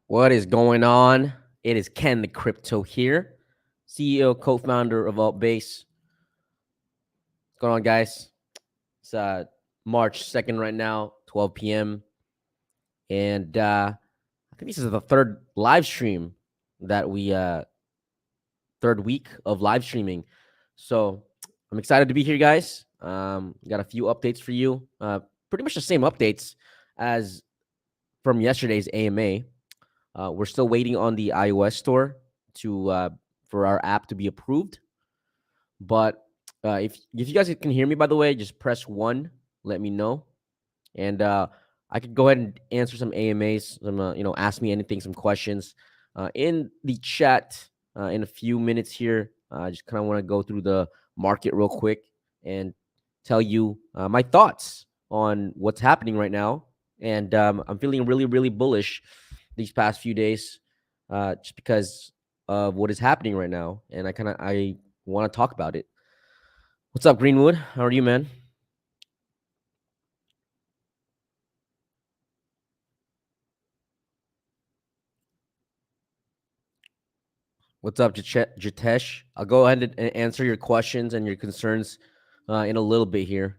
What is going on? It is Ken the Crypto here, CEO, co-founder of Altbase. What's going on, guys? It's March 2nd right now, 12 p.m. And I think this is the third live stream that third week of live streaming. So I'm excited to be here, guys. Got a few updates for you. Pretty much the same updates as from yesterday's AMA. We're still waiting on the iOS store to for our app to be approved. But if you guys can hear me, by the way, just press 1. Let me know, and I could go ahead and answer some AMAs. Some ask me anything, some questions in the chat in a few minutes here. I just kind of want to go through the market real quick and tell you my thoughts on what's happening right now. And I'm feeling really, really bullish these past few days, just because of what is happening right now, and I want to talk about it. What's up, Greenwood? How are you, man? What's up, Jitesh? I'll go ahead and answer your questions and your concerns in a little bit here.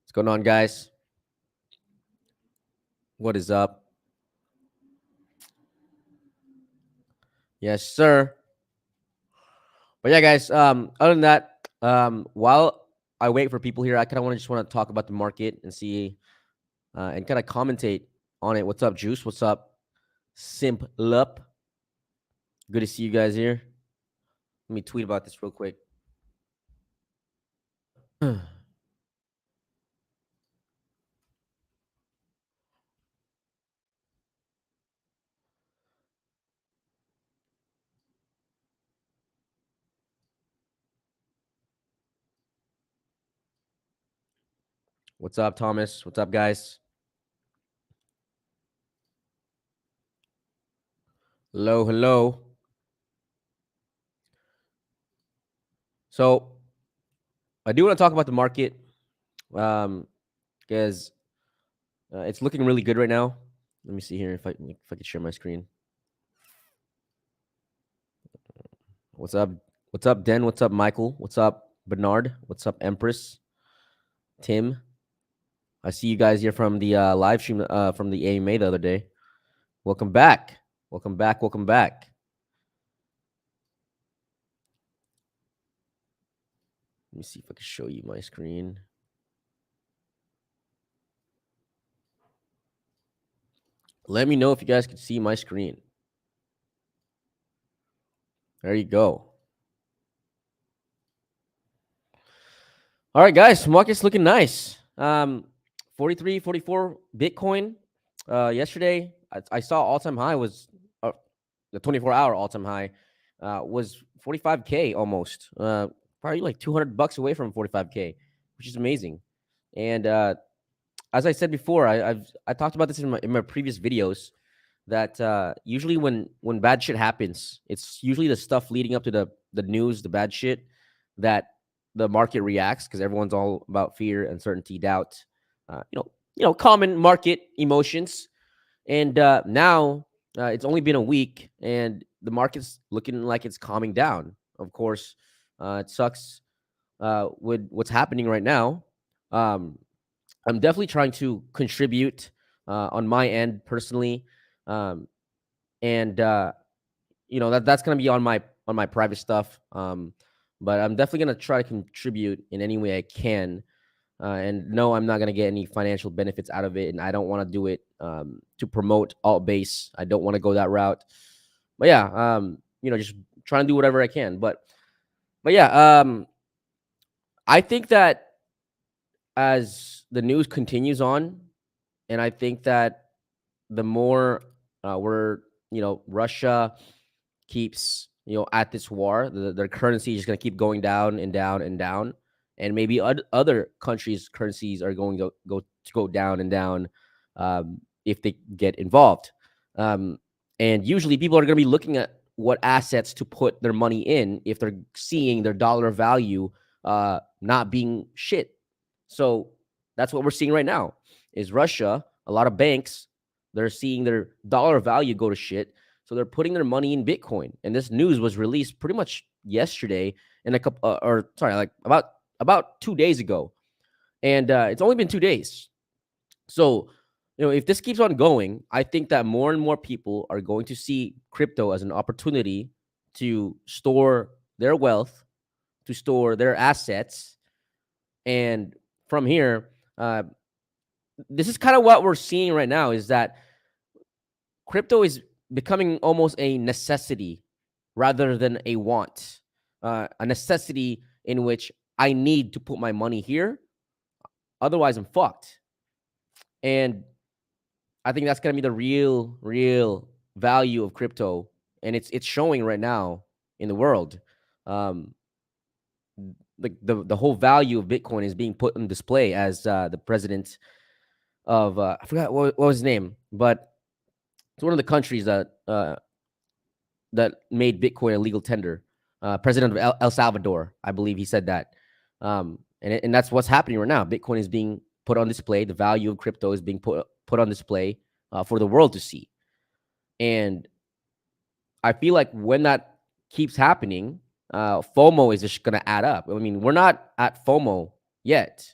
What's going on, guys? What is up? Yes, sir. But yeah, guys. Other than that, while I wait for people here, I kind of just want to talk about the market and see and kind of commentate on it. What's up, Juice? What's up, Simp Lup? Good to see you guys here. Let me tweet about this real quick. What's up, Thomas? What's up, guys? Hello, hello. So I do want to talk about the market because it's looking really good right now. Let me see here if I can share my screen. What's up? What's up, Den? What's up, Michael? What's up, Bernard? What's up, Empress? Tim? I see you guys here from the live stream from the AMA the other day. Welcome back. Welcome back. Welcome back. Let me see if I can show you my screen. Let me know if you guys can see my screen. There you go. All right, guys, market's looking nice. 43, 44 Bitcoin. Yesterday, I saw all-time high was the 24-hour all-time high was 45K almost. Probably like $200 away from 45K, which is amazing. And as I said before, I talked about this in my previous videos that usually when bad shit happens, it's usually the stuff leading up to the news, the bad shit, that the market reacts, because everyone's all about fear, uncertainty, doubt, common market emotions. And now it's only been a week, and the market's looking like it's calming down. Of course, it sucks with what's happening right now. I'm definitely trying to contribute on my end personally, and that's gonna be on my private stuff. But I'm definitely gonna try to contribute in any way I can. And no, I'm not gonna get any financial benefits out of it, and I don't want to do it to promote Altbase. I don't want to go that route. But yeah, just trying to do whatever I can. But yeah, I think that as the news continues on, and I think that the more Russia keeps at this war, their currency is going to keep going down and down and down, and maybe other countries' currencies are going to go down and down if they get involved. And usually, people are going to be looking at what assets to put their money in if they're seeing their dollar value not being shit. So that's what we're seeing right now. Is Russia, a lot of banks, they're seeing their dollar value go to shit, so they're putting their money in Bitcoin. And this news was released pretty much yesterday, and like about 2 days ago, and it's only been 2 days. So, if this keeps on going, I think that more and more people are going to see crypto as an opportunity to store their wealth, to store their assets. And from here, this is kind of what we're seeing right now, is that crypto is becoming almost a necessity rather than a want. A necessity in which I need to put my money here, otherwise I'm fucked. And I think that's going to be the real value of crypto, and it's showing right now in the world. The whole value of Bitcoin is being put on display as the president of I forgot what was his name, but it's one of the countries that made Bitcoin a legal tender. President of El Salvador, I believe he said that, and that's what's happening right now. Bitcoin is being put on display. The value of crypto is being put on display for the world to see. And I feel like when that keeps happening, FOMO is just going to add up. I mean, we're not at FOMO yet.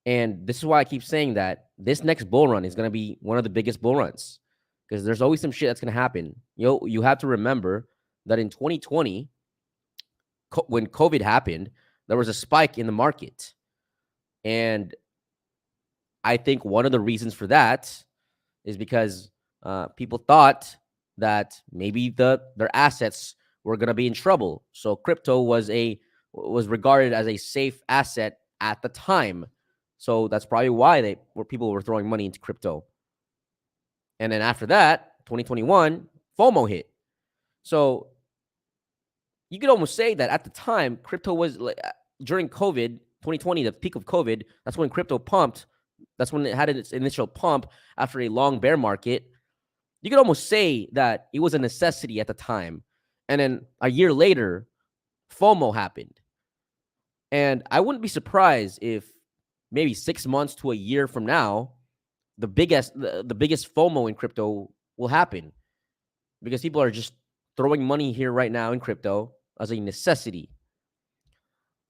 And this is why I keep saying that this next bull run is going to be one of the biggest bull runs, because there's always some shit that's going to happen. You have to remember that in 2020, when COVID happened, there was a spike in the market. And I think one of the reasons for that is because people thought that maybe their assets were going to be in trouble. So crypto was regarded as a safe asset at the time. So that's probably why people were throwing money into crypto. And then after that, 2021, FOMO hit. So you could almost say that at the time, crypto was during COVID, 2020, the peak of COVID, that's when crypto pumped. That's when it had its initial pump after a long bear market. You could almost say that it was a necessity at the time. And then a year later, FOMO happened. And I wouldn't be surprised if maybe 6 months to a year from now, the biggest FOMO in crypto will happen, because people are just throwing money here right now in crypto as a necessity.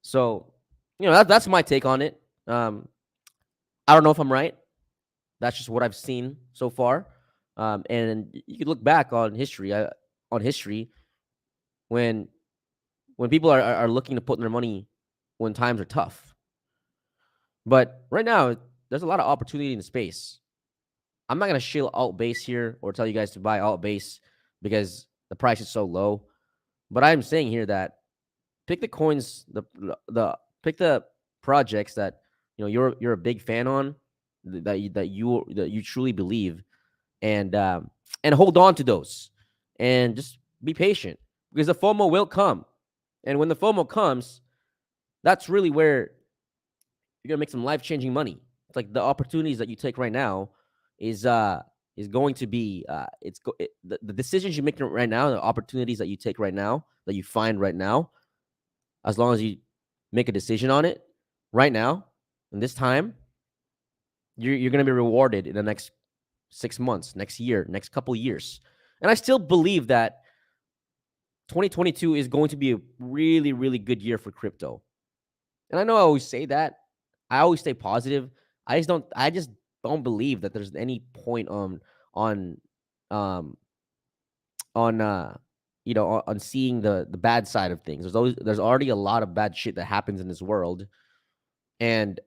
So, that's my take on it. I don't know if I'm right. That's just what I've seen so far. And you could look back on history. When people are looking to put their money when times are tough. But right now, there's a lot of opportunity in the space. I'm not going to shill Altbase here or tell you guys to buy Altbase because the price is so low. But I'm saying here that pick the coins, pick the projects that you're a big fan on, that you truly believe, and hold on to those, and just be patient, because the FOMO will come. And when the FOMO comes, that's really where you're gonna make some life-changing money. It's like the opportunities that you take right now is going to be the decisions you make right now, the opportunities that you take right now, that you find right now, as long as you make a decision on it right now, in this time, you're going to be rewarded in the next 6 months, next year, next couple years. And I still believe that 2022 is going to be a really, really good year for crypto. And I know I always say that. I always stay positive. I just don't believe that there's any point on seeing the bad side of things. There's already a lot of bad shit that happens in this world. And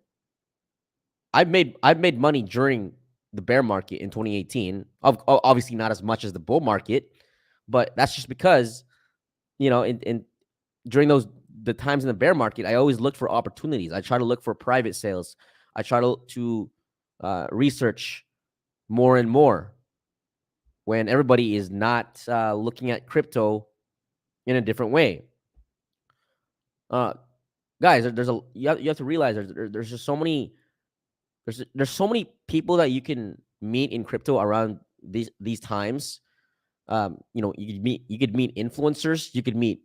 I've made money during the bear market in 2018. Obviously not as much as the bull market, but that's just because, in during the times in the bear market, I always look for opportunities. I try to look for private sales. I try to research more and more when everybody is not looking at crypto in a different way. Guys, you have to realize there's just so many there's so many people that you can meet in crypto around these times. You could meet influencers, you could meet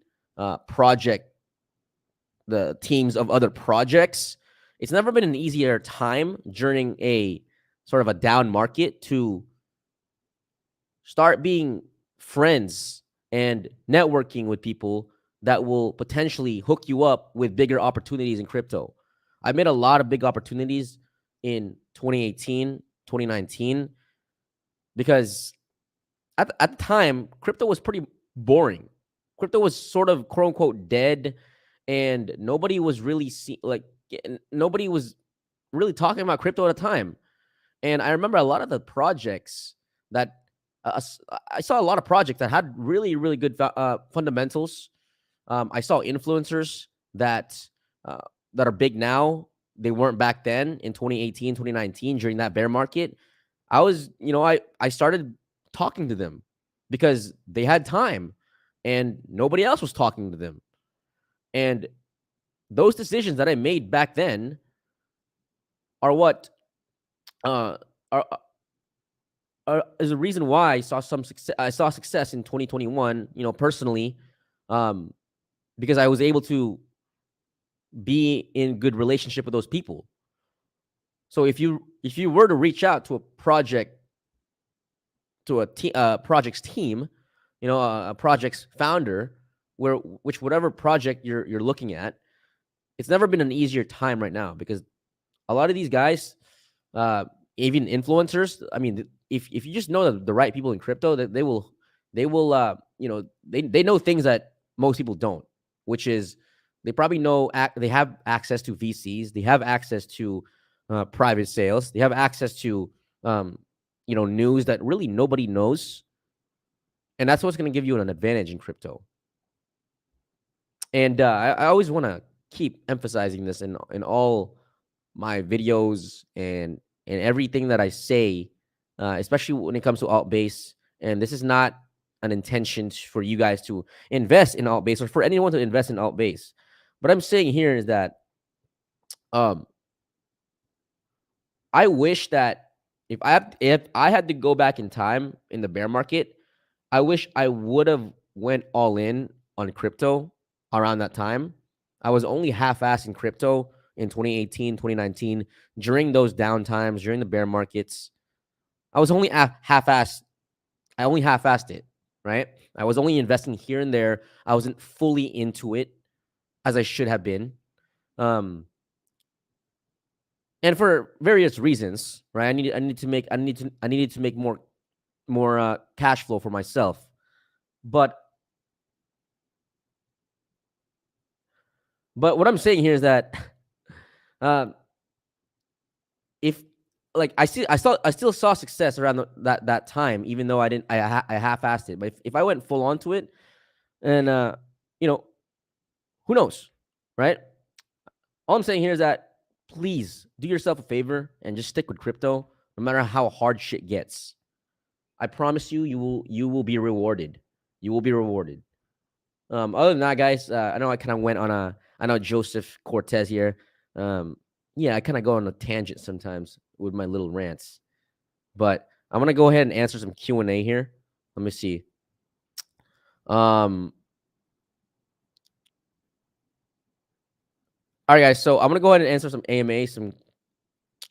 the teams of other projects, it's never been an easier time during a sort of a down market to start being friends and networking with people that will potentially hook you up with bigger opportunities in crypto. I made a lot of big opportunities in 2018, 2019, because at the time, crypto was pretty boring. Crypto was sort of quote unquote dead, and nobody was really nobody was really talking about crypto at the time. And I remember a lot of the projects that I saw a lot of projects that had really, really good fundamentals. I saw influencers uh, that are big now. They weren't back then in 2018, 2019 during that bear market. I started talking to them because they had time and nobody else was talking to them. And those decisions that I made back then are what uh, are is the reason why I saw some success. I saw success in 2021. Personally, um, because I was able to be in good relationship with those people. So if you were to reach out to a project, to a project's team, a project's founder, whatever project you're looking at, it's never been an easier time right now, because a lot of these guys, even influencers, I mean, if you just know the right people in crypto, that they will they know things that most people don't, which is they probably know they have access to VCs, they have access to private sales, they have access to news that really nobody knows, and that's what's going to give you an advantage in crypto. And I always want to keep emphasizing this in all my videos and everything that I say, especially when it comes to Altbase. And this is not an intention for you guys to invest in Altbase or for anyone to invest in Altbase. What I'm saying here is that I wish that if I had to go back in time in the bear market, I wish I would have went all in on crypto around that time. I was only half-assed in crypto in 2018, 2019, during those down times, during the bear markets. I was only half-assed. I only half-assed it, right? I was only investing here and there. I wasn't fully into it as I should have been. And for various reasons, right? I needed to make more cash flow for myself. But what I'm saying here is that if like I still saw success around that time, even though I half-assed it. But if I went full on to it, and who knows, right? All I'm saying here is that please do yourself a favor and just stick with crypto, no matter how hard shit gets. I promise you, you will be rewarded. You will be rewarded. Other than that, guys, I know I kind of went on I know Joseph Cortez here. Yeah, I kind of go on a tangent sometimes with my little rants, but I'm gonna go ahead and answer some Q&A here. Let me see. All right, guys. So I'm gonna go ahead and answer some AMA, some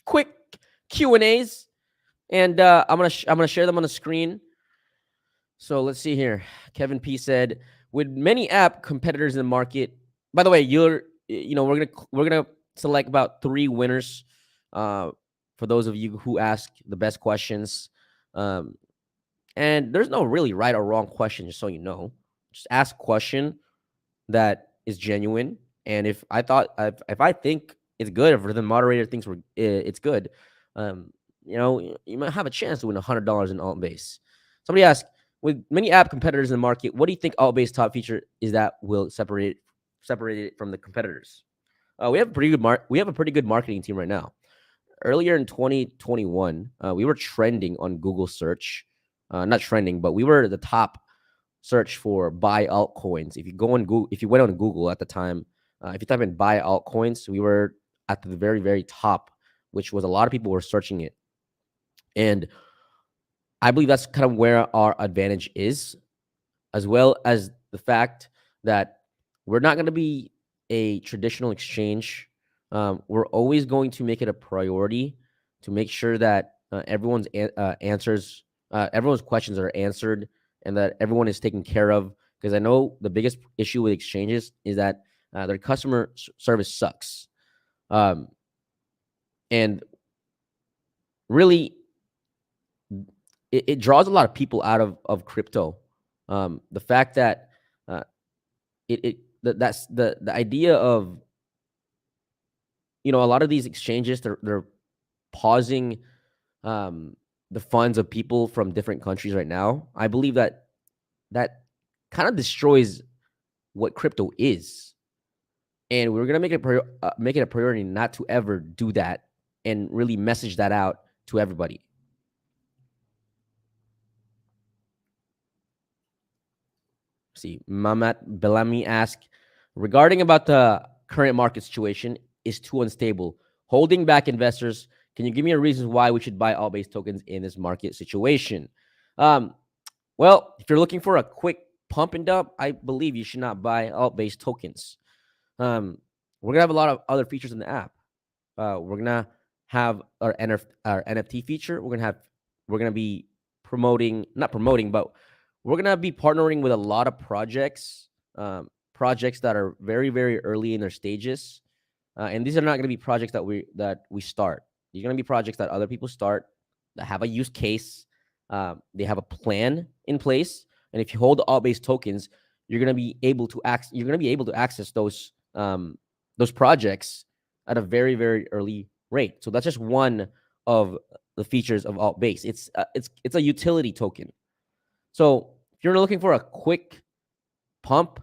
quick Q&As, and I'm gonna share them on the screen. So let's see here. Kevin P said, with many app competitors in the market. By the way, we're gonna select about 3 winners. For those of you who ask the best questions, and there's no really right or wrong question, just so you know. Just ask a question that is genuine, and if I think it's good, or the moderator thinks it's good, you might have a chance to win $100 in Altbase. Somebody asked, with many app competitors in the market, what do you think Altbase top feature is that will separate it from the competitors? We have a pretty good marketing team right now. Earlier in 2021, we were trending on Google search. Not trending, but we were the top search for buy altcoins. If you went on Google at the time, if you type in buy altcoins, we were at the very, very top, which was a lot of people were searching it. And I believe that's kind of where our advantage is, as well as the fact that we're not going to be a traditional exchange. we're always going to make it a priority to make sure that everyone's everyone's questions are answered and that everyone is taken care of. Because I know the biggest issue with exchanges is that their customer service sucks, and really it draws a lot of people out of crypto. The fact that that's the idea of, a lot of these exchanges, they're pausing the funds of people from different countries right now. I believe that kind of destroys what crypto is, and we're gonna make it a priority not to ever do that and really message that out to everybody. See, Mamat Belami asked, regarding about the current market situation is too unstable, holding back investors. Can you give me a reason why we should buy Altbase tokens in this market situation? Well, if you're looking for a quick pump and dump, I believe you should not buy Altbase tokens. We're gonna have a lot of other features in the app. We're gonna have our NFT feature. We're gonna be not promoting, but we're gonna be partnering with a lot of projects that are very, very early in their stages, and these are not gonna be projects that we start. These are gonna be projects that other people start, that have a use case, they have a plan in place, and if you hold the Altbase tokens, you're gonna be able to access those projects at a very, very early rate. So that's just one of the features of Altbase. It's a utility token. So if you're looking for a quick pump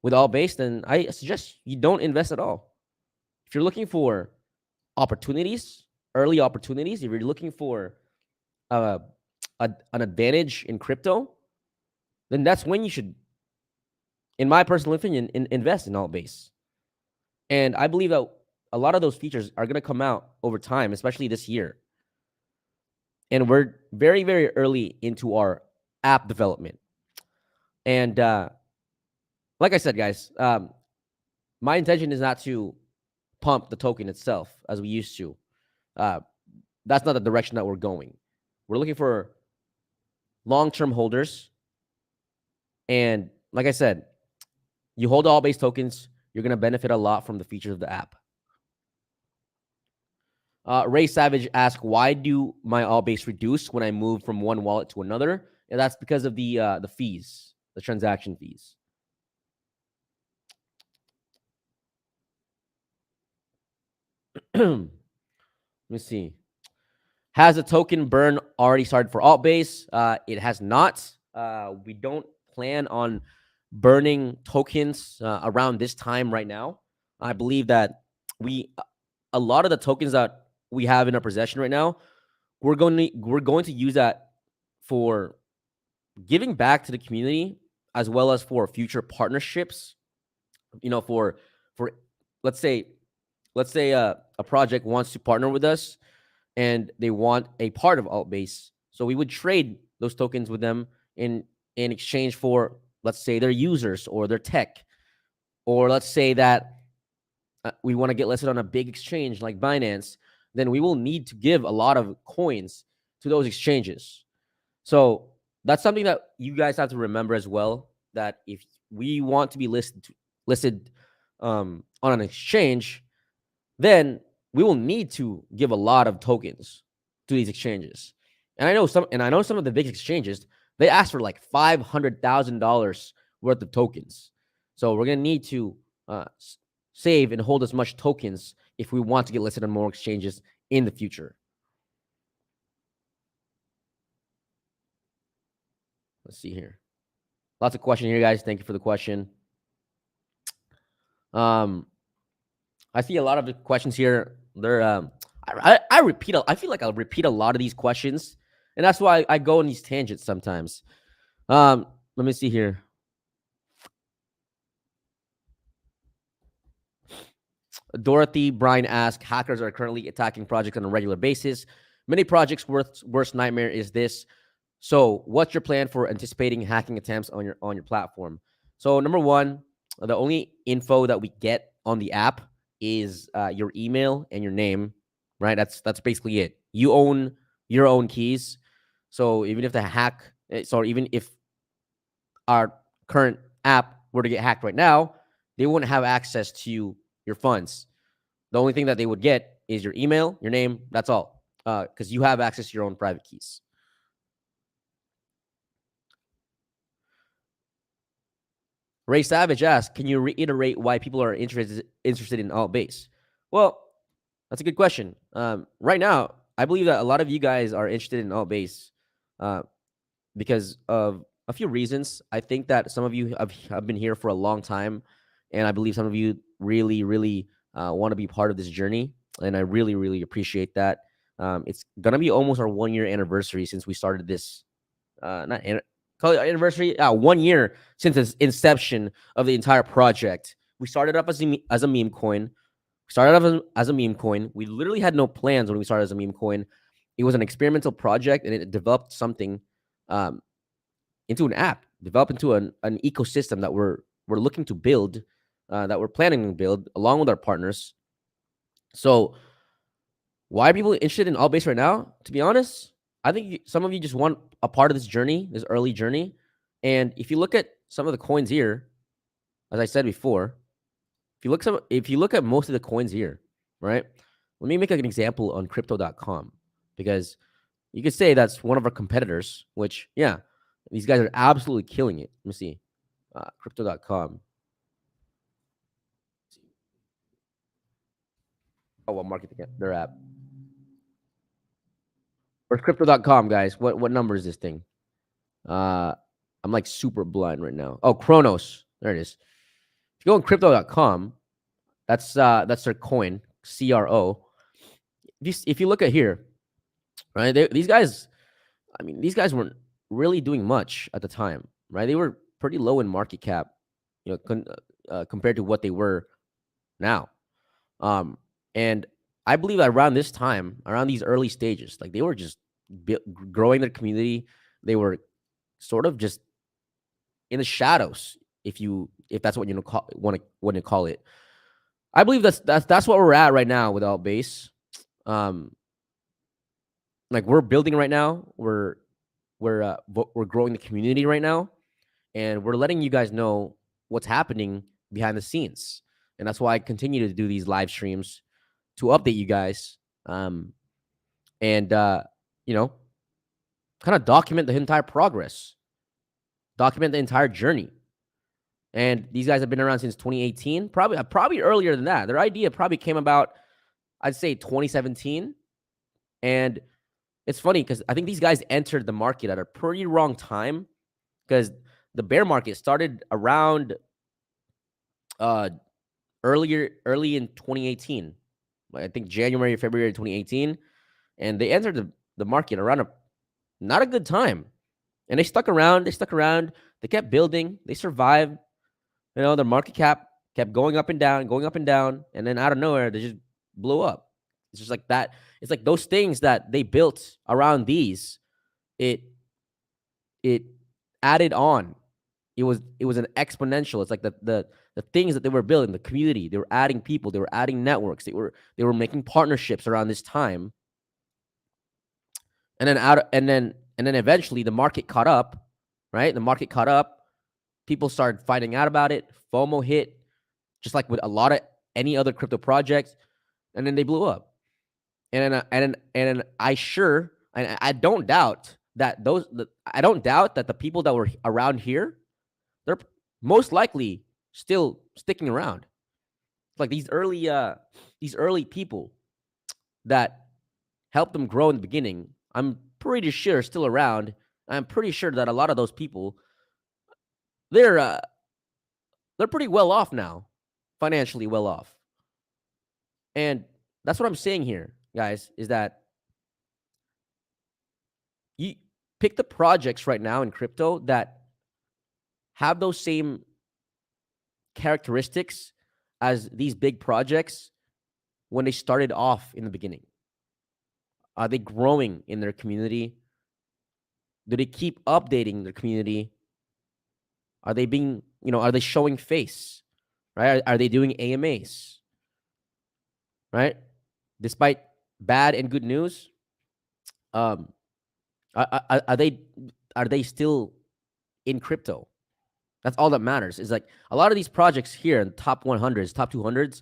with Altbase, then I suggest you don't invest at all. If you're looking for opportunities, early opportunities, if you're looking for an advantage in crypto, then that's when you should, in my personal opinion, invest in Altbase. And I believe that a lot of those features are going to come out over time, especially this year. And we're very, very early into our app development. And like I said, guys, my intention is not to pump the token itself as we used to. That's not the direction that we're going. We're looking for long-term holders. And like I said, you hold Altbase tokens, you're going to benefit a lot from the features of the app. Ray Savage asked, why do my Altbase reduce when I move from one wallet to another? And that's because of the fees, the transaction fees. Let me see. Has the token burn already started for Altbase? It has not. We don't plan on burning tokens around this time right now. I believe that a lot of the tokens that we have in our possession right now, we're going to use that for giving back to the community, as well as for future partnerships. For let's say a project wants to partner with us and they want a part of Altbase, so we would trade those tokens with them in exchange for, let's say, their users or their tech, or let's say that we want to get listed on a big exchange like Binance. Then we will need to give a lot of coins to those exchanges. So that's something that you guys have to remember as well, that if we want to be listed on an exchange, then we will need to give a lot of tokens to these exchanges. And I know some of the big exchanges, they ask for like $500,000 worth of tokens. So we're going to need to save and hold as much tokens if we want to get listed on more exchanges in the future. Let's see here. Lots of questions here, guys. Thank you for the question. I see a lot of the questions here. They're I repeat. I feel like I'll repeat a lot of these questions, and that's why I go on these tangents sometimes. Let me see here. Dorothy Bryan asked, hackers are currently attacking projects on a regular basis. Many projects' worst nightmare is this. So what's your plan for anticipating hacking attempts on your platform? So number one, the only info that we get on the app is your email and your name, right? That's basically it. You own your own keys. So even if even if our current app were to get hacked right now, they wouldn't have access to your funds. The only thing that they would get is your email, your name. That's all, because you have access to your own private keys. Ray Savage asks, can you reiterate why people are interested in Altbase? Well, that's a good question. Right now, I believe that a lot of you guys are interested in Altbase because of a few reasons. I think that some of you have been here for a long time, and I believe some of you really, really want to be part of this journey, and I really, really appreciate that. It's going to be almost our 1 year anniversary since we started this. Call it anniversary. 1 year since its inception of the entire project. We started up as a meme coin. As a meme coin. We literally had no plans when we started as a meme coin. It was an experimental project, and it developed something into an app, developed into an ecosystem that we're looking to build, that we're planning to build along with our partners. So, why are people interested in Altbase right now? To be honest, I think some of you just want a part of this journey, this early journey. And if you look at some of the coins here, as I said before, if you look at most of the coins here, right? Let me make an example on crypto.com, because you could say that's one of our competitors, which, yeah, these guys are absolutely killing it. Let me see. Crypto.com. Oh, what market they're at? Where's crypto.com, guys? What number is this thing? I'm like super blind right now. Oh, Chronos. There it is. If you go on crypto.com, that's their coin, CRO. If you look at here, right? These guys, I mean, these guys weren't really doing much at the time, right? They were pretty low in market cap, compared to what they were now. And I believe that around this time, around these early stages, like they were just growing their community. They were sort of just in the shadows, if that's what you want to call it. I believe that's what we're at right now with Altbase. Like we're building right now. We're growing the community right now, and we're letting you guys know what's happening behind the scenes. And that's why I continue to do these live streams to update you guys, and kind of document the entire progress, document the entire journey. And these guys have been around since 2018, probably earlier than that. Their idea probably came about, I'd say, 2017. And it's funny because I think these guys entered the market at a pretty wrong time, because the bear market started around early in 2018. I think January, February 2018. And they entered the market around not a good time. And they stuck around. They kept building. They survived. Their market cap kept going up and down. And then out of nowhere, they just blew up. It's just like that. It's like those things that they built around these, it added on. It was an exponential. It's like the things that they were building, the community, they were adding people, they were adding networks, they were making partnerships around this time. And then eventually the market caught up, right? The market caught up. People started finding out about it. FOMO hit, just like with a lot of any other crypto projects, and then they blew up. And I don't doubt that the people that were around here, they're most likely still sticking around. Like these early people that helped them grow in the beginning, I'm pretty sure still around. I'm pretty sure that a lot of those people, they're pretty well off now, financially well off. And that's what I'm saying here, guys, is that you pick the projects right now in crypto that have those same characteristics as these big projects when they started off in the beginning. Are they growing in their community? Do they keep updating their community? Are they being, are they showing face? Right? Are they doing AMAs? right? Despite bad and good news, um, are they still in crypto? That's all that matters. Is like a lot of these projects here in top 100s, top 200s,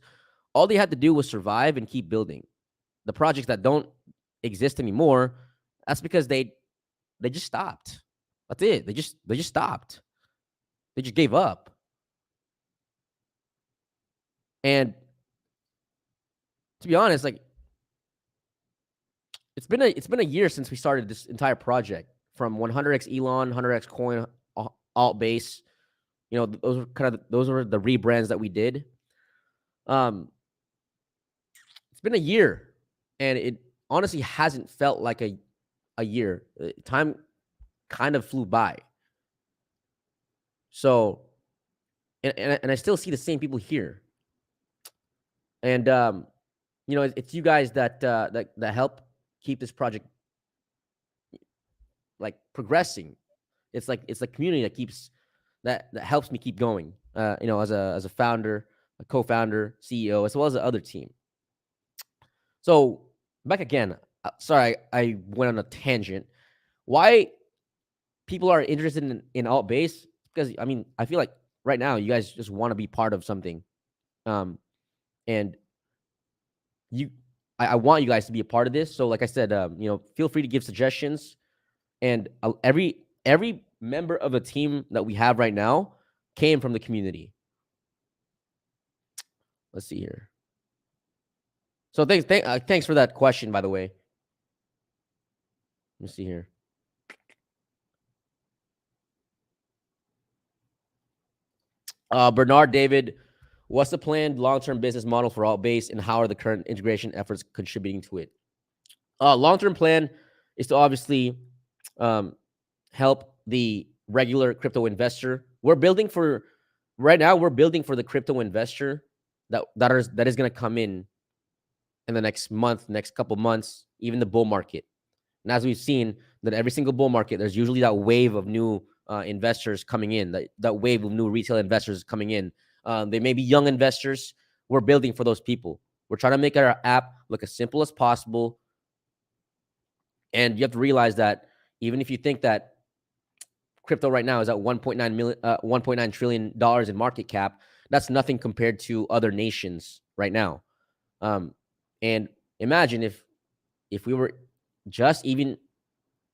all they had to do was survive and keep building. The projects that don't exist anymore, that's because they just stopped. That's it. They just stopped. They just gave up. And to be honest, like it's been a year since we started this entire project from 100x Elon, 100x Coin, Altbase. You know, those were the rebrands that we did. It's been a year, and it honestly hasn't felt like a year. Time kind of flew by. So, and I still see the same people here, and you know, it's you guys that help keep this project like progressing. It's like community that keeps that helps me keep going. You know, as a founder, a co-founder, CEO, as well as the other team. So back again. Sorry, I went on a tangent. Why people are interested in Altbase? Because I mean, I feel like right now you guys just want to be part of something, and you, I want you guys to be a part of this. So, like I said, you know, feel free to give suggestions, and every member of a team that we have right now came from the community. Let's see here. So thanks for that question, by the way. Let me see here. Bernard David, what's the planned long-term business model for Altbase, and how are the current integration efforts contributing to it? Long-term plan is to obviously help the regular crypto investor. We're building for right now. We're building for the crypto investor that is going to come in the next month, next couple months, even the bull market. And as we've seen, that every single bull market, there's usually that wave of new investors coming in, that wave of new retail investors coming in. They may be young investors. We're building for those people. We're trying to make our app look as simple as possible. And you have to realize that even if you think that crypto right now is at $1.9 trillion in market cap, that's nothing compared to other nations right now. And imagine if we were just even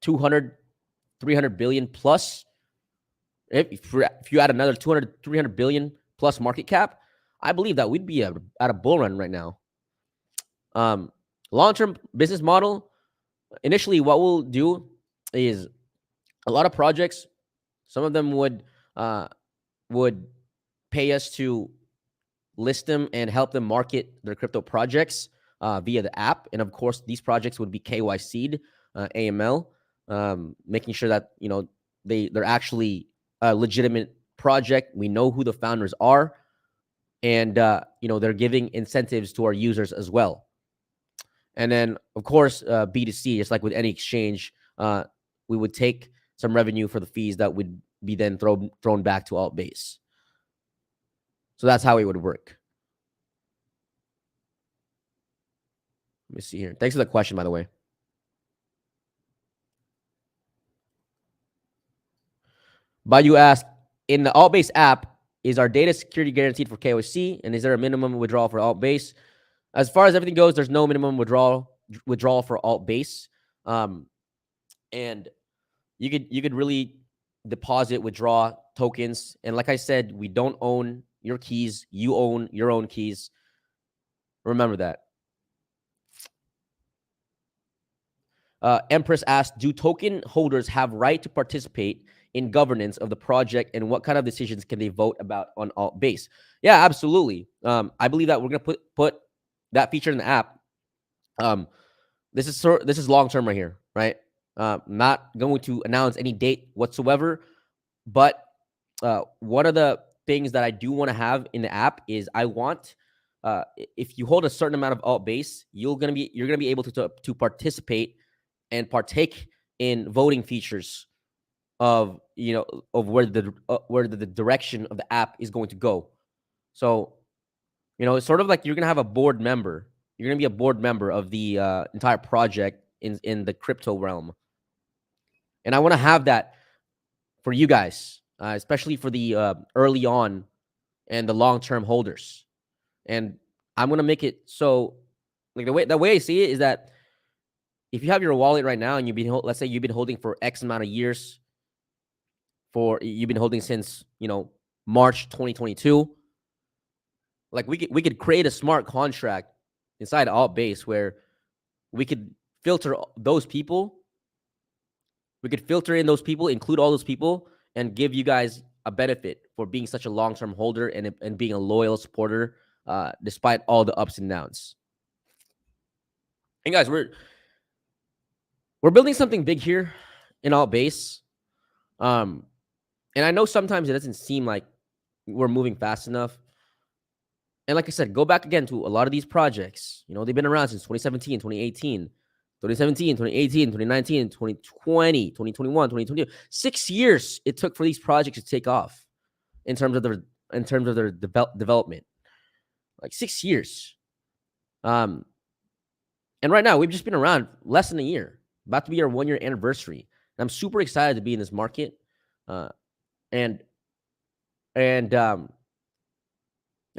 200, 300 billion plus, if you add another 200, 300 billion plus market cap, I believe that we'd be at a bull run right now. Long-term business model, initially what we'll do is a lot of projects, some of them would pay us to list them and help them market their crypto projects via the app. And of course, these projects would be KYC'd, AML, making sure that, you know, they're actually a legitimate project. We know who the founders are, and you know, they're giving incentives to our users as well. And then, of course, B2C, just like with any exchange, we would take some revenue for the fees that would be then thrown back to Altbase. So that's how it would work. Let me see here. Thanks for the question, by the way. But you ask, in the Altbase app, is our data security guaranteed for KYC? And is there a minimum withdrawal for Altbase? As far as everything goes, there's no minimum withdrawal for Altbase. And you could really deposit, withdraw tokens. And like I said, we don't own your keys. You own your own keys. Remember that. Empress asked, do token holders have right to participate in governance of the project, and what kind of decisions can they vote about on Altbase? Yeah, absolutely. I believe that we're going to put that feature in the app. This is long term right here, right? Not going to announce any date whatsoever, but one of the things that I do want to have in the app is I want, if you hold a certain amount of Altbase, you're gonna be able to participate and partake in voting features of, you know, of where the direction of the app is going to go. So, you know, it's sort of like you're gonna have a board member. You're going to be a board member of the entire project in the crypto realm. And I want to have that for you guys, especially for the early on and the long-term holders. And I'm going to make it so, like, the way I see it is that if you have your wallet right now and let's say you've been holding for X amount of years, you've been holding since, March 2022, like we could create a smart contract inside Altbase where we could filter those people. We could filter in those people, include all those people, and give you guys a benefit for being such a long-term holder and being a loyal supporter, despite all the ups and downs. And guys, we're building something big here in Altbase. And I know sometimes it doesn't seem like we're moving fast enough. And like I said, go back again to a lot of these projects. They've been around since 2017, 2018. 2017, 2018, 2019, 2020, 2021, 2022. 6 years it took for these projects to take off in terms of their development. Like 6 years. And right now we've just been around less than a year, about to be our 1-year anniversary. And I'm super excited to be in this market. And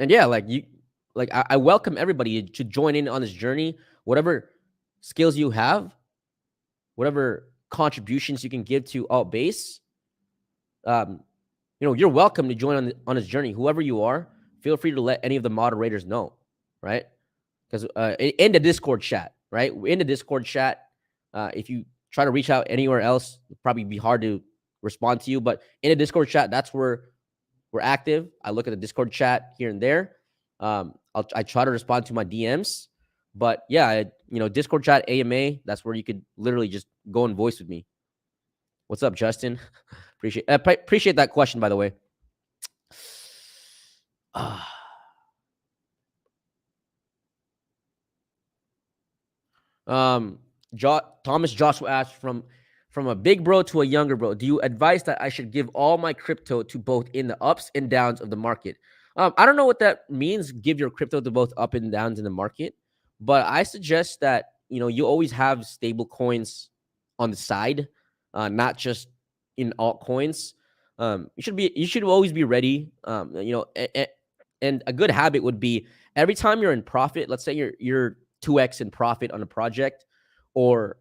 yeah, I welcome everybody to join in on this journey. Whatever skills you have, whatever contributions you can give to Altbase, you're welcome to join on this journey. Whoever you are, feel free to let any of the moderators know, right? Because in the Discord chat, right? In the Discord chat, if you try to reach out anywhere else, it'll probably be hard to respond to you. But in the Discord chat, that's where we're active. I look at the Discord chat here and there. I try to respond to my DMs. But yeah, Discord chat, AMA, that's where you could literally just go and voice with me. What's up, Justin? Appreciate that question, by the way. Thomas Joshua asked, from a big bro to a younger bro, do you advise that I should give all my crypto to both in the ups and downs of the market? I don't know what that means, give your crypto to both up and downs in the market. But I suggest that, you always have stable coins on the side, not just in altcoins. You should always be ready. And a good habit would be every time you're in profit, let's say you're 2x in profit on a project, or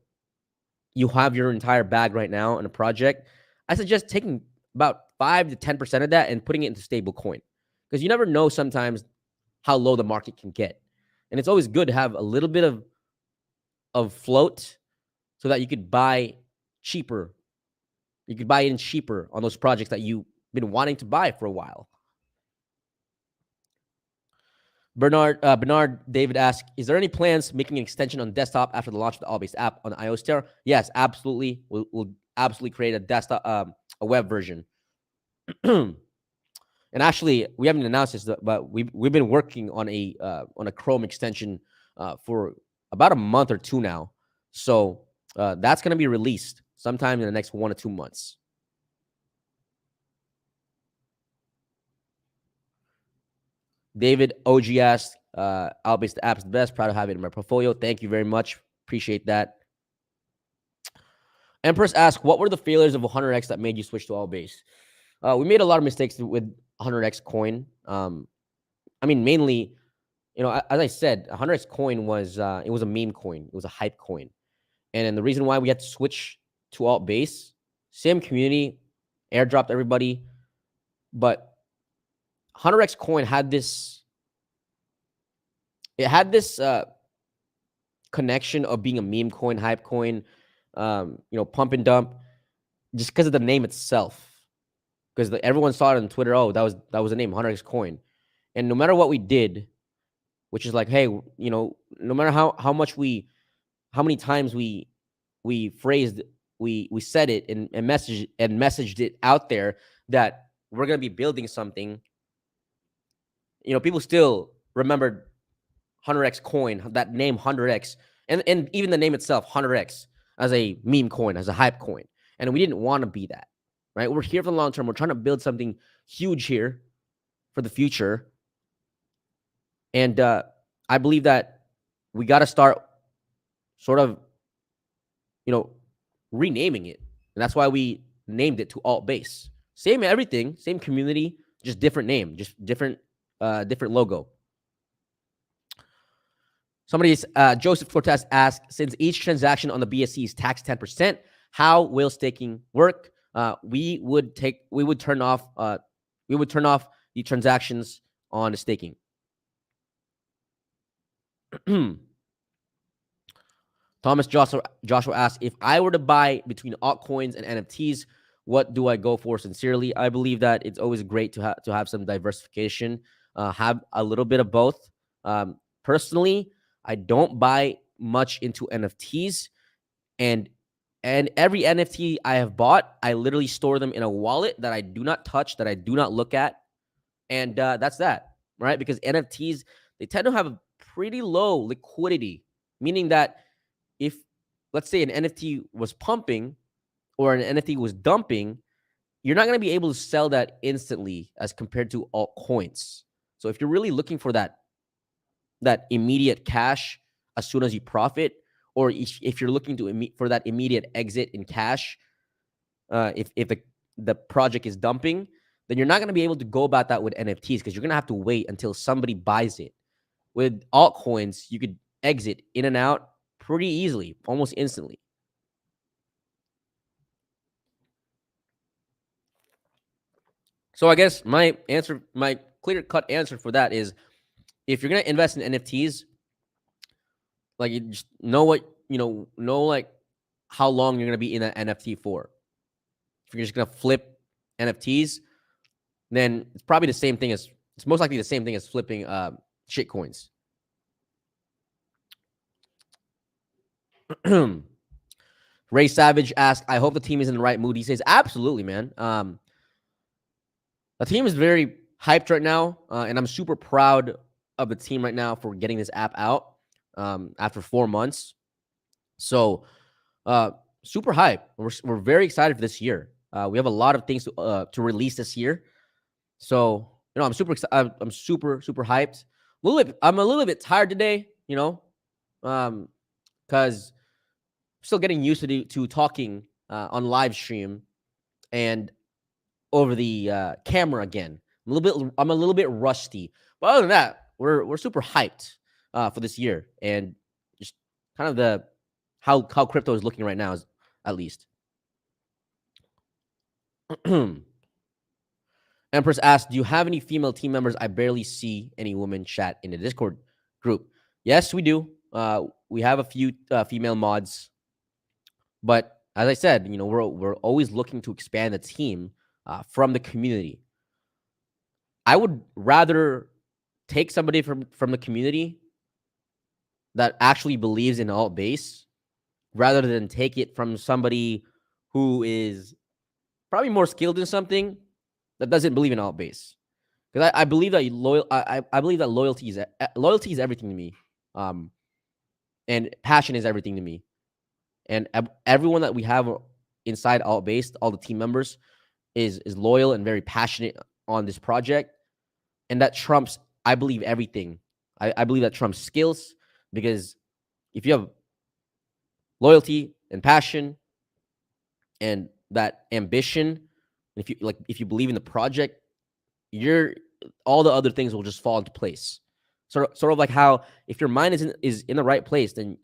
you have your entire bag right now on a project, I suggest taking about 5 to 10% of that and putting it into stable coin, because you never know sometimes how low the market can get. And it's always good to have a little bit of float so that you could buy cheaper. You could buy in cheaper on those projects that you've been wanting to buy for a while. Bernard David asks, is there any plans making an extension on desktop after the launch of the Altbase app on the iOS store? Yes, absolutely. We'll absolutely create a desktop, a web version. And actually, we haven't announced this, but we've been working on a Chrome extension for about a month or two now. So that's going to be released sometime in the next 1 or 2 months. David OG asked, Altbase the app is the best. Proud to have it in my portfolio. Thank you very much. Appreciate that. Empress asked, what were the failures of 100x that made you switch to Altbase? We made a lot of mistakes with 100x coin. I mean, mainly, as I said, 100x coin was it was a meme coin. It was a hype coin. And then the reason why we had to switch to Altbase, same community, airdropped everybody, but 100x coin had this connection of being a meme coin, hype coin, pump and dump, just because of the name itself. Because everyone saw it on Twitter. Oh, that was the name, 100x coin. And no matter what we did, which is like, hey, no matter how many times we phrased, we said it and messaged it out there that we're gonna be building something. People still remembered 100x coin, that name 100x, and even the name itself, 100x, as a meme coin, as a hype coin. And we didn't want to be that, right? We're here for the long term. We're trying to build something huge here for the future. And I believe that we got to start sort of, renaming it. And that's why we named it to Altbase. Same everything, same community, just different name, just different logo. Joseph Cortez asked, since each transaction on the BSC is taxed 10%, how will staking work? We would turn off the transactions on the staking. Thomas Joshua asked, if I were to buy between altcoins and NFTs, what do I go for? Sincerely, I believe that it's always great to have some diversification, have a little bit of both. Personally, I don't buy much into NFTs, and every NFT I have bought, I literally store them in a wallet that I do not touch, that I do not look at, and that's that, right? Because NFTs, they tend to have a pretty low liquidity, meaning that if, let's say, an NFT was pumping or an NFT was dumping, you're not going to be able to sell that instantly as compared to altcoins. So if you're really looking for that immediate cash as soon as you profit, or if you're looking for that immediate exit in cash, if the project is dumping, then you're not going to be able to go about that with NFTs, because you're going to have to wait until somebody buys it. With altcoins, you could exit in and out pretty easily, almost instantly. So I guess my clear-cut answer for that is, if you're going to invest in NFTs, like, you just know like how long you're going to be in that NFT for. If you're just going to flip NFTs, then it's probably it's most likely the same thing as flipping shitcoins. Ray Savage asked, I hope the team is in the right mood. He says, absolutely, man. The team is very hyped right now, and I'm super proud of the team right now for getting this app out after 4 months. So super hype. We're very excited for this year. We have a lot of things to release this year. So, I'm super excited. I'm super hyped. I'm a little bit tired today, because I'm still getting used to talking on live stream and over the camera again. I'm a little bit rusty. But other than that, we're super hyped for this year, and just kind of how crypto is looking right now, at least. Empress asked, do you have any female team members? I barely see any women chat in the Discord group. Yes, we do. We have a few female mods, but as I said, we're always looking to expand the team from the community. I would rather take somebody from the community that actually believes in Altbase, rather than take it from somebody who is probably more skilled in something that doesn't believe in Altbase. Because I believe that I believe that loyalty is everything to me, and passion is everything to me. And everyone that we have inside Altbase, all the team members, is loyal and very passionate on this project, and that trumps, I believe, everything. I believe that trumps skills, because if you have loyalty and passion and that ambition, if you believe in the project, all the other things will just fall into place. Sort of like how, if your mind is in the right place, then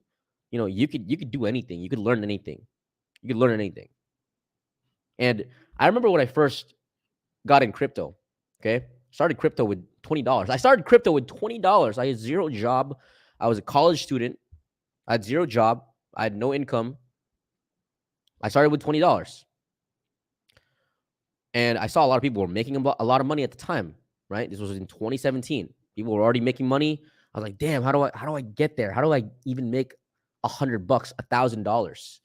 you could do anything. You could learn anything. And I remember when I first got in crypto. Okay, started crypto with $20. I started crypto with $20. I had zero job. I was a college student. I had zero job. I had no income. I started with $20. And I saw a lot of people were making a lot of money at the time, right? This was in 2017. People were already making money. I was like, damn, how do I get there? How do I even make $100, $1,000?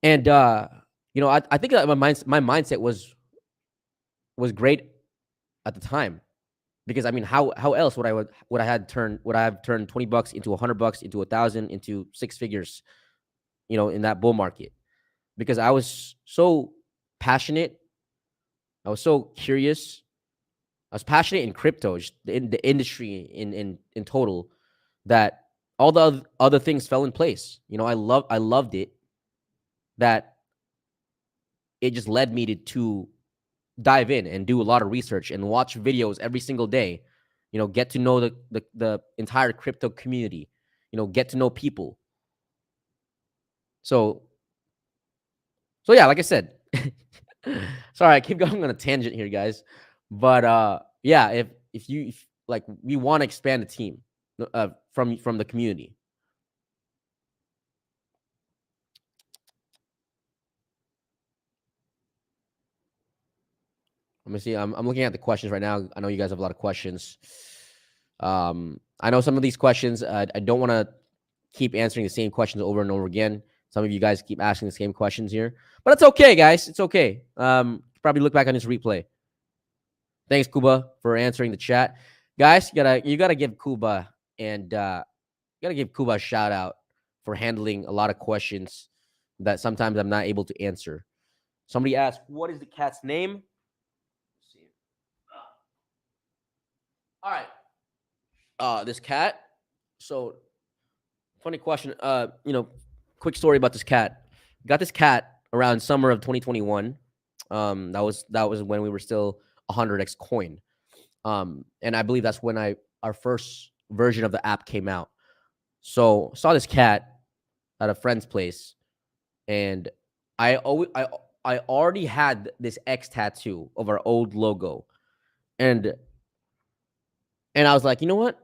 And I think that my mindset was great at the time, because I mean, how else would I have turned $20 into $100, into 1,000, into six figures, in that bull market? Because I was so passionate. I was so curious. I was passionate in crypto, just in the industry in total, that all the other things fell in place. I loved it, that it just led me to dive in and do a lot of research and watch videos every single day. Get to know the entire crypto community. Get to know people. So yeah, like I said, sorry, I keep going on a tangent here, guys. But yeah, if like, we want to expand the team from the community. Let me see. I'm looking at the questions right now. I know you guys have a lot of questions. I know some of these questions, I don't want to keep answering the same questions over and over again. Some of you guys keep asking the same questions here, but it's okay, guys. It's okay. Probably look back on this replay. Thanks, Kuba, for answering the chat. Guys, you gotta give Kuba a shout out for handling a lot of questions that sometimes I'm not able to answer. Somebody asked, what is the cat's name? Let's see. All right. This cat. So, funny question. Quick story about this cat. Got this cat around summer of 2021. That was when we were still 100x coin. And I believe that's when our first version of the app came out. So saw this cat at a friend's place, and I already had this X tattoo of our old logo, and I was like, you know what?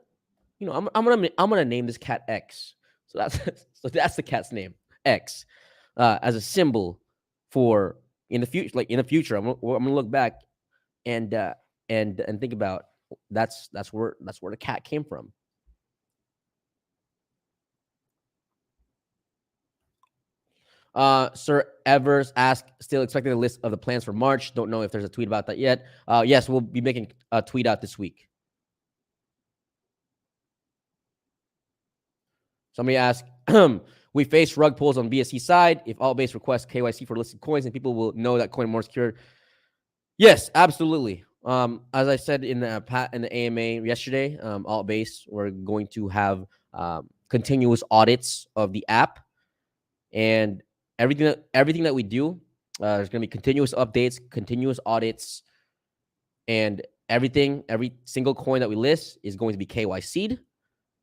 I'm gonna name this cat X. So that's the cat's name, X, as a symbol for in the future. Like in the future, I'm gonna look back and think about that's where the cat came from. Sir Evers asked, still expecting a list of the plans for March. Don't know if there's a tweet about that yet. Yes, we'll be making a tweet out this week. Somebody asked, we face rug pulls on BSC side. If Altbase requests KYC for listed coins, and people will know that coin more secure. Yes, absolutely. As I said in the AMA yesterday, Altbase, we're going to have continuous audits of the app, and everything that we do, there's going to be continuous updates, continuous audits, and every single coin that we list is going to be KYC'd.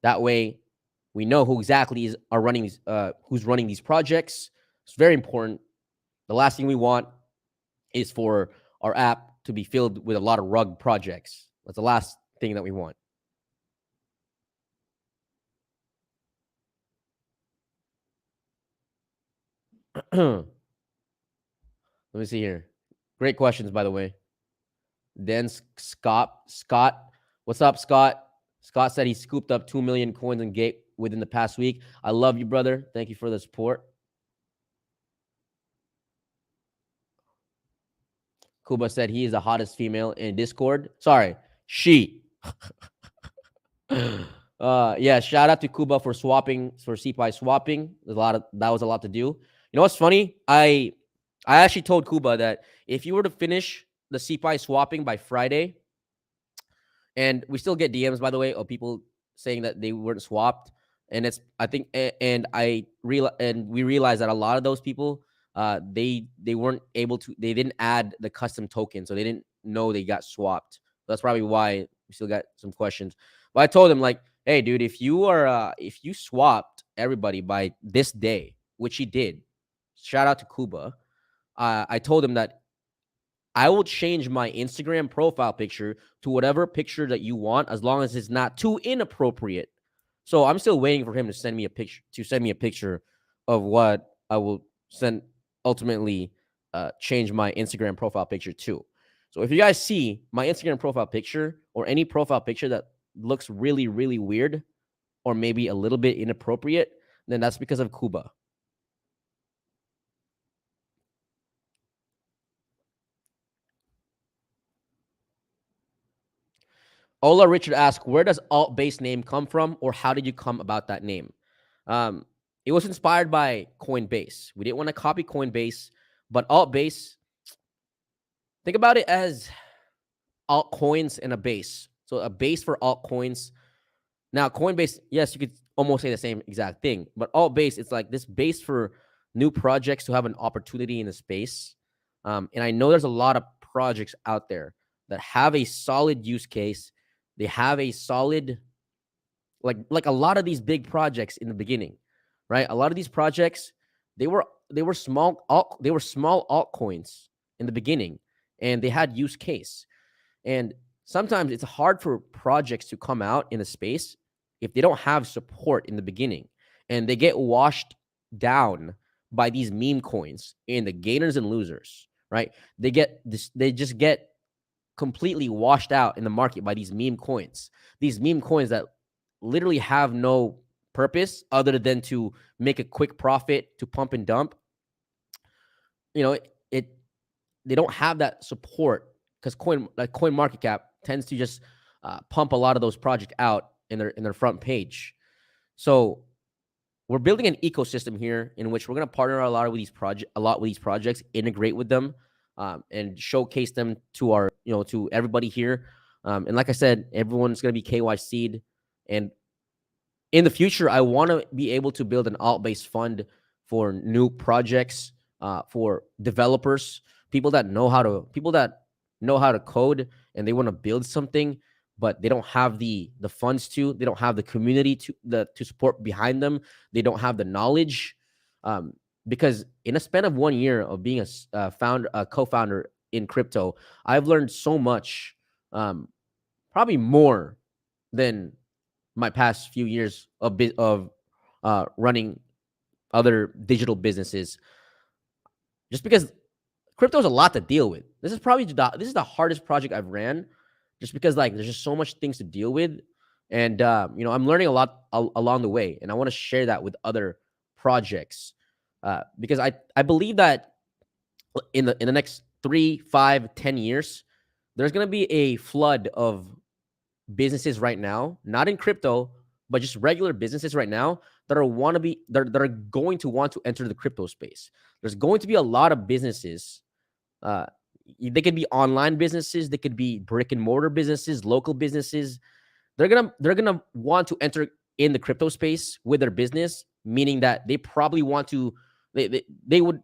That way, we know who exactly who's running these projects. It's very important. The last thing we want is for our app to be filled with a lot of rug projects. That's the last thing that we want. Let me see here. Great questions, by the way. Then Scott, what's up, Scott? Scott said he scooped up 2 million coins in Gate within the past week. I love you, brother. Thank you for the support. Kuba said he is the hottest female in Discord. Sorry, she. Yeah, shout out to Kuba for CPI swapping. That was a lot to do. You know what's funny? I actually told Kuba that if you were to finish the CPI swapping by Friday, and we still get DMs, by the way, of people saying that they weren't swapped, and we realized that a lot of those people, they weren't able to, they didn't add the custom token, so they didn't know they got swapped. That's probably why we still got some questions. But I told him, like, hey, dude, if you swapped everybody by this day, which he did, shout out to Kuba. I told him that I will change my Instagram profile picture to whatever picture that you want, as long as it's not too inappropriate. So I'm still waiting for him to send me a picture of what I will ultimately change my Instagram profile picture to. So if you guys see my Instagram profile picture or any profile picture that looks really, really weird or maybe a little bit inappropriate, then that's because of Kuba. Ola Richard asked, where does Altbase name come from, or how did you come about that name? It was inspired by Coinbase. We didn't want to copy Coinbase, but Altbase, think about it as altcoins and a base. So a base for altcoins. Now, Coinbase, yes, you could almost say the same exact thing. But Altbase, it's like this base for new projects to have an opportunity in the space. And I know there's a lot of projects out there that have a solid use case. They have a solid, like a lot of these big projects in the beginning, right? A lot of these projects, they were small altcoins in the beginning, and they had use case. And sometimes it's hard for projects to come out in the space if they don't have support in the beginning, and they get washed down by these meme coins and the gainers and losers, right? They just get completely washed out in the market by these meme coins that literally have no purpose other than to make a quick profit, to pump and dump. They don't have that support because coin market cap tends to just pump a lot of those projects out in their front page. So we're building an ecosystem here in which we're going to partner a lot with these projects, integrate with them, and showcase them to to everybody here. And like I said, everyone's going to be KYC'd. And in the future, I want to be able to build an Altbase fund for new projects, for developers, people that know how to code and they want to build something, but they don't have the funds they don't have the community to support behind them. They don't have the knowledge, because in a span of 1 year of being a co-founder in crypto, I've learned so much, probably more than my past few years of running other digital businesses, just because crypto is a lot to deal with. This is the hardest project I've ran, just because there's just so much things to deal with. And I'm learning a lot along the way, and I want to share that with other projects, because I believe that in the next 3, 5, 10 years, there's going to be a flood of businesses right now, not in crypto, but just regular businesses right now that are going to want to enter the crypto space. There's going to be a lot of businesses. They could be online businesses, they could be brick and mortar businesses, local businesses. They're gonna want to enter in the crypto space with their business, meaning that they probably want to. They would.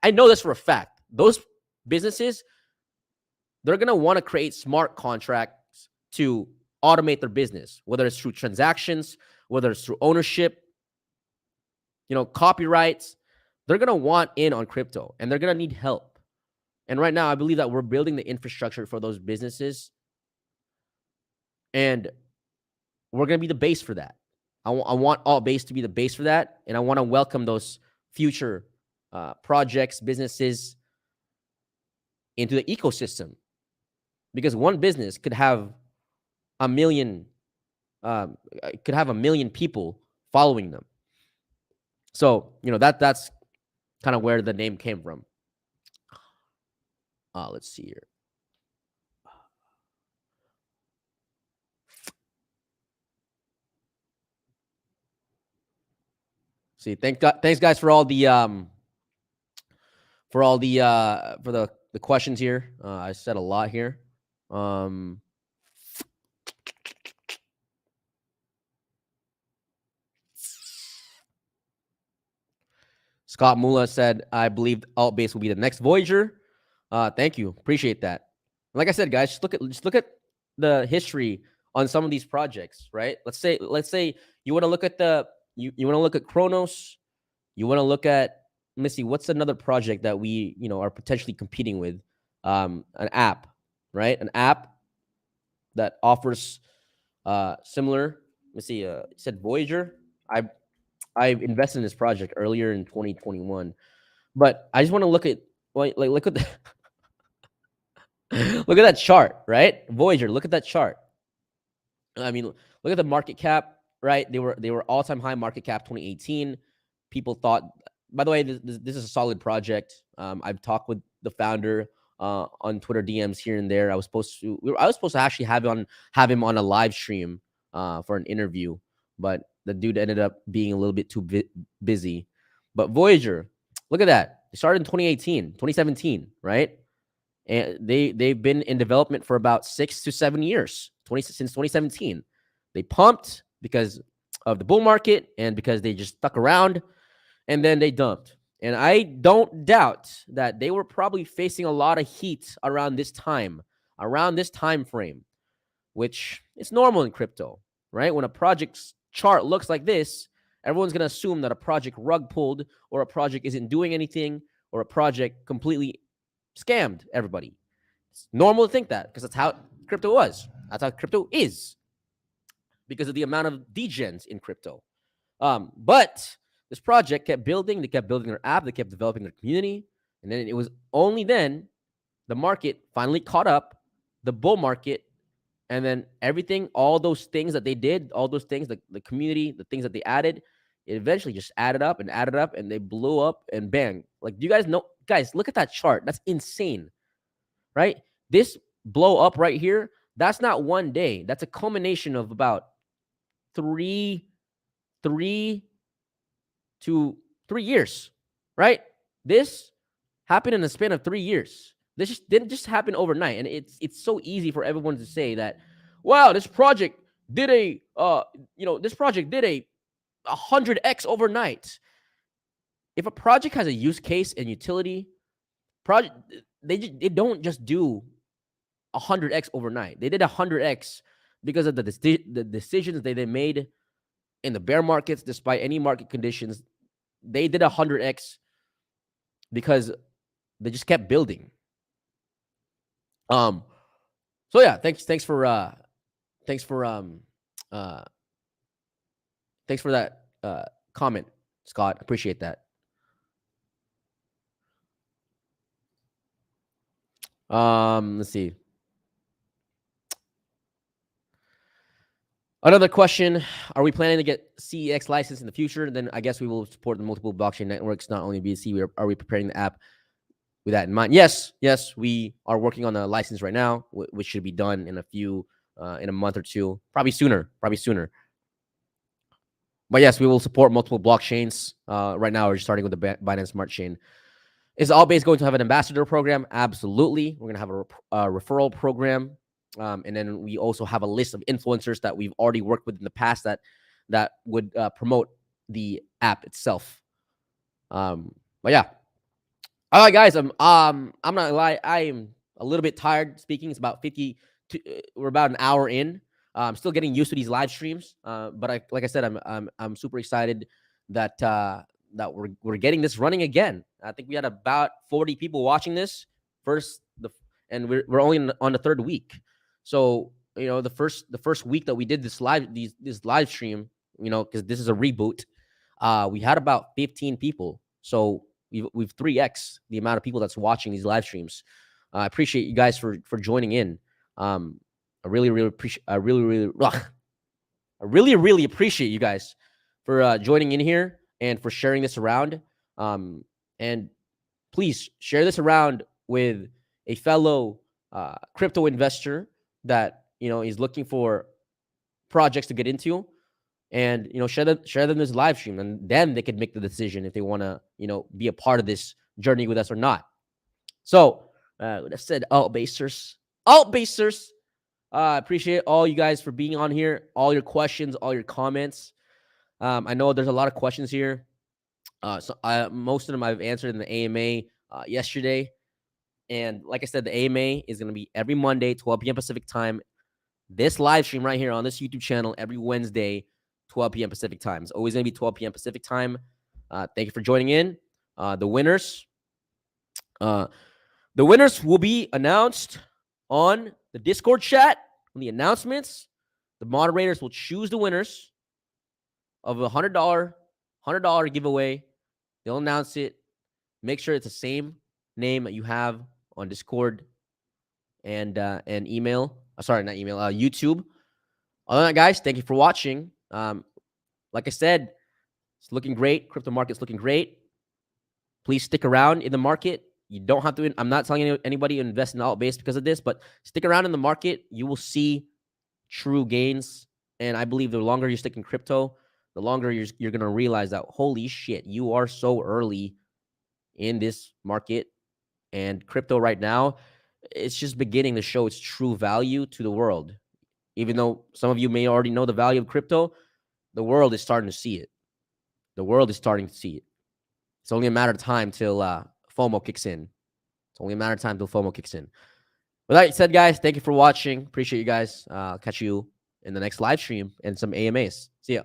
I know this for a fact. Those businesses, they're gonna want to create smart contracts to automate their business, whether it's through transactions, whether it's through ownership, copyrights. They're gonna want in on crypto, and they're gonna need help. And right now, I believe that we're building the infrastructure for those businesses, and we're going to be the base for that. I want Altbase to be the base for that, and I want to welcome those future projects, businesses into the ecosystem, because one business could have a million people following them. So that's kind of where the name came from. Let's see here. See, thanks guys for all the questions here. I said a lot here. Scott Mula said, I believe Altbase will be the next Voyager. Thank you. Appreciate that. Like I said, guys, just look at the history on some of these projects, right? Let's say you want to look at you want to look at Kronos. You want to look at, let me see, what's another project that we are potentially competing with? An app, right? An app that offers similar. Let me see. It said Voyager. I invested in this project earlier in 2021, but I just want to look at look at the look at that chart, right? Voyager, look at that chart. I mean, look at the market cap, right? They were all-time high market cap 2018. People thought, by the way, this is a solid project. I've talked with the founder on Twitter DMs here and there. I was supposed to actually have him on a live stream for an interview, but the dude ended up being a little bit too busy. But Voyager, look at that. They started in 2017, right? And they've been in development for about 6 to 7 years, since 2017. They pumped because of the bull market and because they just stuck around and then they dumped. And I don't doubt that they were probably facing a lot of heat around this time frame, which is normal in crypto, right? When a project's chart looks like this, everyone's going to assume that a project rug pulled or a project isn't doing anything or a project completely scammed everybody. It's normal to think that because that's how crypto was. That's how crypto is because of the amount of degens in crypto. But this project kept building. They kept building their app. They kept developing their community. And then it was only then the market finally caught up, the bull market, and then everything, all those things that they did, all those things, the community, the things that they added, it eventually just added up, and they blew up and bang. Like, do you guys know? Guys, look at that chart. That's insane, right? This blow up right here, that's not one day. That's a culmination of about 3 to 3 years, right? This happened in the span of 3 years. This just didn't just happen overnight. And it's so easy for everyone to say that, wow, this project did a 100x overnight. If a project has a use case and utility, they don't just do 100x overnight. They did 100x because of the decisions they made in the bear markets, despite any market conditions. They did 100x because they just kept building. So yeah, thanks for that comment, Scott. Appreciate that. Let's see. Another question: are we planning to get CEX license in the future? Then I guess we will support the multiple blockchain networks, not only BSC. Are we preparing the app with that in mind? Yes, we are working on the license right now, which should be done in a month or two, probably sooner. But yes, we will support multiple blockchains. Right now, we're just starting with the Binance Smart Chain. Is Altbase going to have an ambassador program? Absolutely. We're going to have a referral program. And then we also have a list of influencers that we've already worked with in the past that would promote the app itself. But yeah. All right, guys. I'm not gonna lie. I am a little bit tired speaking. It's about we're about an hour in. I'm still getting used to these live streams. But like I said, I'm super excited that we're getting this running again. I think we had about 40 people watching this and we're only on the third week. So the first week that we did this live stream, because this is a reboot, we had about 15 people. So we've 3x the amount of people that's watching these live streams. I appreciate you guys for joining in. I really appreciate you guys for joining in here and for sharing this around. And please share this around with a fellow crypto investor that is looking for projects to get into, and share them this live stream, and then they can make the decision if they want to be a part of this journey with us or not. So with that said, Altbasers, appreciate all you guys for being on here, all your questions, all your comments. I know there's a lot of questions here. So most of them I've answered in the AMA yesterday. And like I said, the AMA is going to be every Monday, 12 p.m. Pacific time. This live stream right here on this YouTube channel every Wednesday, 12 p.m. Pacific time. It's always going to be 12 p.m. Pacific time. Thank you for joining in. The winners will be announced on the Discord chat. On the announcements, the moderators will choose the winners of a $100 giveaway. They'll announce it. Make sure it's the same name that you have on Discord and email. Sorry, not email. YouTube. Other than that, guys, thank you for watching. Like I said, it's looking great. Crypto market's looking great. Please stick around in the market. You don't have to. I'm not telling anybody to invest in Altbase because of this, but stick around in the market. You will see true gains. And I believe the longer you stick in crypto, the longer you're going to realize that, holy shit, you are so early in this market. And crypto right now, it's just beginning to show its true value to the world. Even though some of you may already know the value of crypto, the world is starting to see it. The world is starting to see it. It's only a matter of time till FOMO kicks in. It's only a matter of time till FOMO kicks in. With that said, guys, thank you for watching. Appreciate you guys. Catch you in the next live stream and some AMAs. See ya.